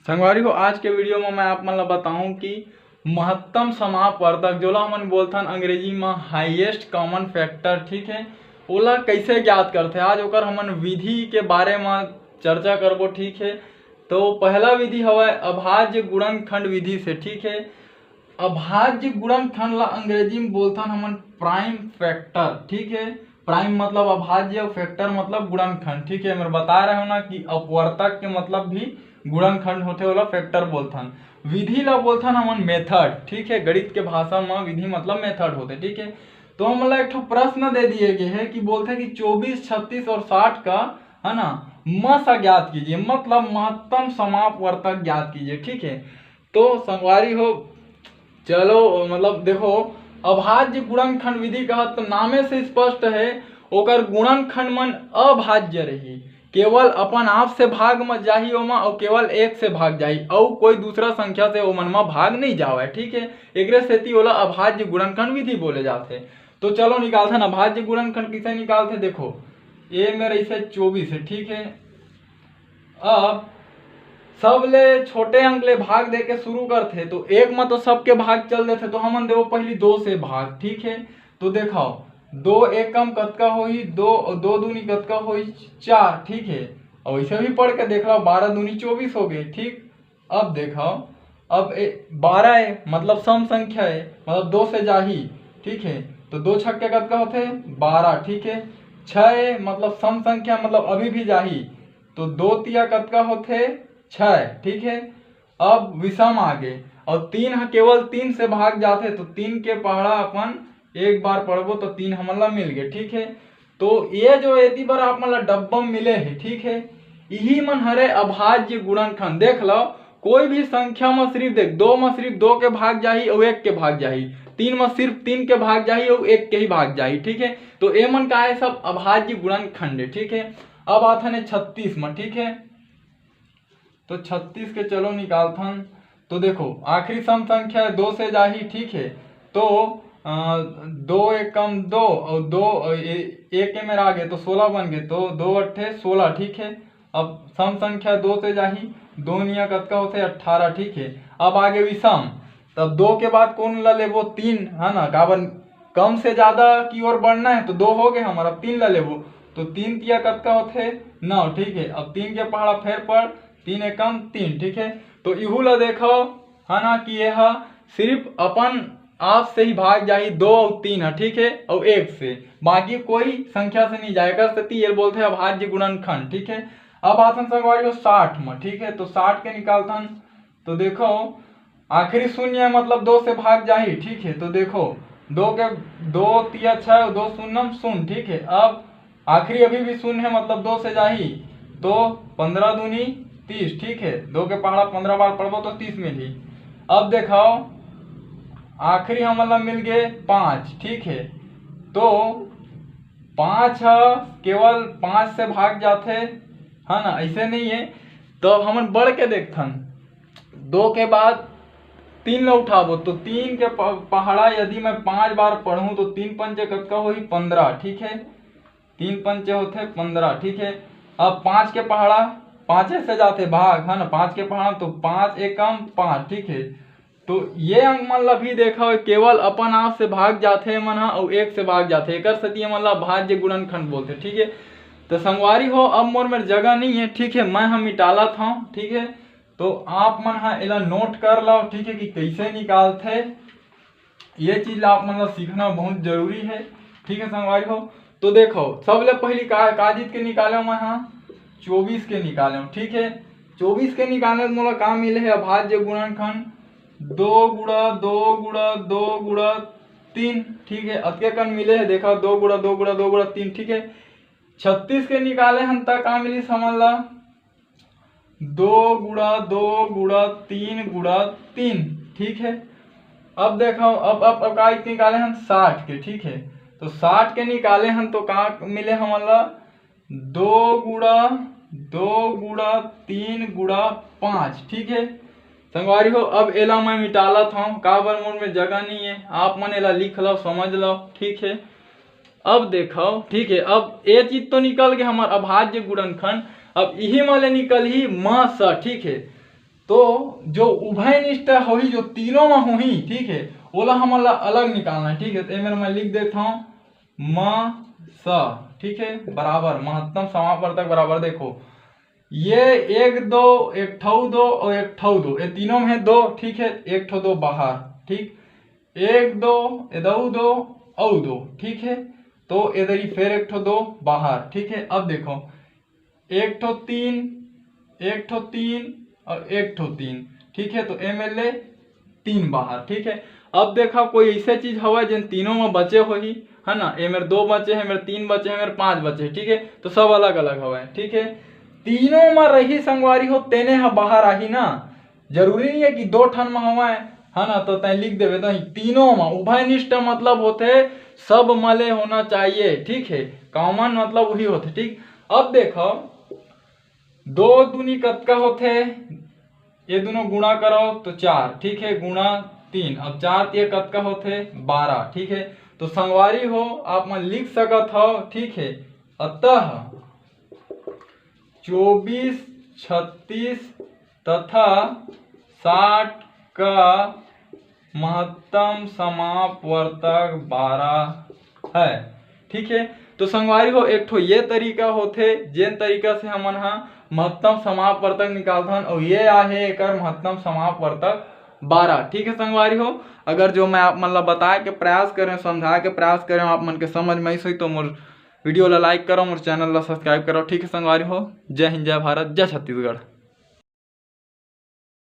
संगवारी हो आज के वीडियो में मैं आप मन ला बताऊं कि महत्तम समापवर्तक जोला हमन बोलथन अंग्रेजी में हाईएस्ट कॉमन फैक्टर, ठीक है, ओला कैसे ज्ञात करथे। आज ओकर हमन विधि के बारे में चर्चा करबो, ठीक है। तो पहला विधि हवय अभाज्य गुणनखंड विधि से, ठीक है। अभाज्य गुणनखंड ला अंग्रेजी में बोलथन हमन प्राइम फैक्टर, ठीक है। प्राइम मतलब अभाज्य और फैक्टर मतलब गुणनखंड, ठीक है। मैं बता रहा हूं ना कि अपवर्तक के मतलब भी गुणनखंड होते ओला फैक्टर बोलथन। विधि ला बोलथन हमन मेथड, ठीक है। गणित के भाषा में विधि मतलब मेथड होते, ठीक है। तो हम एक ठो प्रश्न दे दिए गए है कि बोलते कि 24, 36 और 60 का है ना मस ज्ञात कीजिए, मतलब महत्तम समापवर्तक ज्ञात कीजिए, ठीक है। तो संगवारी हो चलो मतलब देखो अभाज्य गुणनखंड विधि कहत तो नामे से स्पष्ट है ओकर गुणनखंड मन अभाज्य रही, केवल अपन आप से भाग में जाही ओमा और केवल एक से भाग जाही और कोई दूसरा संख्या से ओमन में भाग नहीं जावे, ठीक है। एकरे सेती ओला अभाज्य गुणनखंड विधि बोले जाते। तो चलो निकालथन अभाज्य गुणनखंड कैसे निकालते। देखो ये मेरे इसे 24 है, ठीक है। अब सबले छोटे अंक ले भाग दे के शुरू करते तो एक में तो सबके भाग चल देते, तो हमन देवो पहली 2 से भाग, ठीक है। तो देखो 2 एकम कतका होई 2 और 2 दूनी कतका होई 4, ठीक है। और ऐसे भी पढ़ के देख लो 12 दूनी 24 हो गए, ठीक। अब देखो अब 12 है मतलब सम संख्या है, मतलब 2 से जाही, ठीक है। तो 2 छक्के कतका होते 12, ठीक है। 6 है मतलब सम संख्या मतलब अभी भी जाही, तो 2 तिया कतका होते 6, ठीक है। अब विषम आगे और 3 केवल 3 से भाग जाते, तो 3 के पहाड़ा अपन एक बार पढ़बो तो 3 हमन ला मिल गए, ठीक है। तो ये जो एती बार आप मन ला डब्बम मिले है, ठीक है। यही मन हरे अभाज्य गुणनखंड। देख लो कोई भी संख्या में सिर्फ देख 2 में सिर्फ 2 के भाग जाही और 1 के भाग जाही, 3 में सिर्फ 3 के भाग जाही और 1 के ही भाग जाही, ठीक है। तो ये मन का है सब अभाज्य गुणनखंड है, ठीक है। अब आता है 36 में, ठीक है। तो 36 के चलो निकालथन। तो देखो आखिरी सम संख्या 2 से जाही, ठीक है। तो 2 एकम 2 और 2 एक के में आ गए तो 16 बन गए, तो 2 अट्ठे 16, ठीक है। अब सम संख्या 2 से जाही, 2 निया कतका होते 18, ठीक है। अब आगे विषम, तब 2 के बाद कौन ला लेबो 3, है ना। काबर कम से ज्यादा की ओर बढ़ना है तो 2 हो गए हमारा, 3 ला लेबो, तो 3 तिया कतका होते 9, ठीक है। अब 3 के पहाड़ा फेर पर 3 एकम 3, ठीक है। तो इहू ला देखो है ना कि यह सिर्फ अपन आप से ही भाग जाही 2 और 3 है, ठीक है, और 1 से बाकी कोई संख्या से नहीं जाएगा, स्थिति ये बोलते हैं अभाज्य गुणनखंड, ठीक है। अब आथन संगवारी 60 में, ठीक है। तो 60 के निकालथन। तो देखो आखिरी शून्य है मतलब 2 से भाग जाही, ठीक है। तो देखो 2 के 2 तिया 6 और 2 शून्यम शून्य, ठीक है। अब आखिरी अभी भी शून्य है मतलब 2 से जाही, तो 15 दूनी 30, ठीक है। 2 के पहाड़ा 15 बार पढ़बो तो 30 मिली। अब देखो आखिरी हमला मिल गए 5, ठीक है। तो 5 केवल 5 से भाग जाते, है ना, ऐसे नहीं है। तो हमन बढ़ के देखथन 2 के बाद 3 ला उठाबो तो 3 के पहाड़ा यदि मैं 5 बार पढ़ूं तो 3 पंचे कतका होही 15, ठीक है। 3 पंचे होते 15, ठीक है। अब 5 के पहाड़ा 5 से जाते भाग, है ना, 5 के पहाड़ा तो 5 एकम 5, ठीक है। तो ये अंक मन ला भी देखा केवल अपन आप से भाग जाते मन और 1 से भाग जाते, एक सती मन ला भाज्य गुणनखंड बोलते, ठीक है। तो संगवारी हो अब मोर में जगह नहीं है, ठीक है, मैं हम मिटाला था, ठीक है। तो आप मन हा एला नोट कर लो, ठीक है, कि कैसे निकालते। ये चीज आप मन ला सीखना बहुत जरूरी है, ठीक है संगवारी हो। तो देखो सबले पहली काजित के निकाले मैं हाँ 24 के निकाले, ठीक है। 24 के निकाले मोला का मिले है अभाज्य गुणनखंड 2 गुणा 2 गुणा 2 गुणा 3, ठीक है। अतके कन मिले है देखा 2 गुणा 2 गुणा 2 गुणा 3, ठीक है। 36 के निकाले हम तक का मिली समझ ला 2 गुणा 2 गुणा 3 गुणा 3, ठीक है। अब देखो अब का निकाले हम 60 के, ठीक है। तो 60 के निकाले हम तो का मिले हमारा 2 गुणा 2 गुणा 3 गुणा 5, ठीक है संगवारी हो। अब एला मैं मिटाला था काबर मोर में जगह नहीं है, आप मन एला लिख लो समझ लो, ठीक है। अब देखो ठीक है, अब ये चीज तो निकल गया हमारा अभाज्य गुणनखंड। अब यही माले निकल ही म स, ठीक है। तो जो उभयनिष्ठ होही जो तीनों में होही, ठीक है, ओला हमन ला अलग निकालना है, ठीक है। तो मैं लिख देता हूँ म स, ठीक है, बराबर महत्तम समापवर्तक बराबर, देखो ये एक दो, एक ठौ दो और एक ठौ दो, ये तीनों में है दो, ठीक है, एक ठो दो बाहर, ठीक, एक दो इधर दो और दो, ठीक है, तो इधर ही फिर एक ठो दो बाहर, ठीक है। अब देखो एक ठो तीन, एक ठो तीन और एक ठो तीन, ठीक है, तो MLA तीन बाहर, ठीक है। अब देखा कोई ऐसे चीज हवा जिन तीनों में बचे हो ही, है ना, ये मेरे दो बचे हैं, मेरे तीन बचे हैं, मेरे पांच बचे, ठीक है, तो सब अलग अलग हवा है, ठीक है। तीनों में रही संगवारी हो तेने हा बाहर आही ना, जरूरी नहीं है कि दो ठन में हवा है ना, तो तय लिख देवे तो तीनों में उभयनिष्ठ मतलब होते सब मले होना चाहिए, ठीक है, कॉमन मतलब वही होते, ठीक। अब देखो दो दूनी कतका होते, ये दोनों गुणा करो तो चार, ठीक है, गुणा तीन, अब चार ये कतका होते 12, ठीक है। तो संगवारी हो आप मन लिख सकत हो, ठीक है, अतः 24, 36 तथा 60 का महत्तम समापवर्तक 12 है, ठीक है। तो संगवारी हो एक ठो ये तरीका होथे जेन तरीका से हमन हा महत्तम समापवर्तक निकालथन, और ये आहे एकर महत्तम समापवर्तक 12, ठीक है। संगवारी हो अगर जो मैं आप मन ला बताए के प्रयास करें, समझाए के प्रयास करें, आप मन के समझ में आई तो मोर वीडियो ला लाइक करो, मोर चैनल ला सब्सक्राइब करो, ठीक है। संगवारी हो जय हिंद, जय भारत, जय छत्तीसगढ़।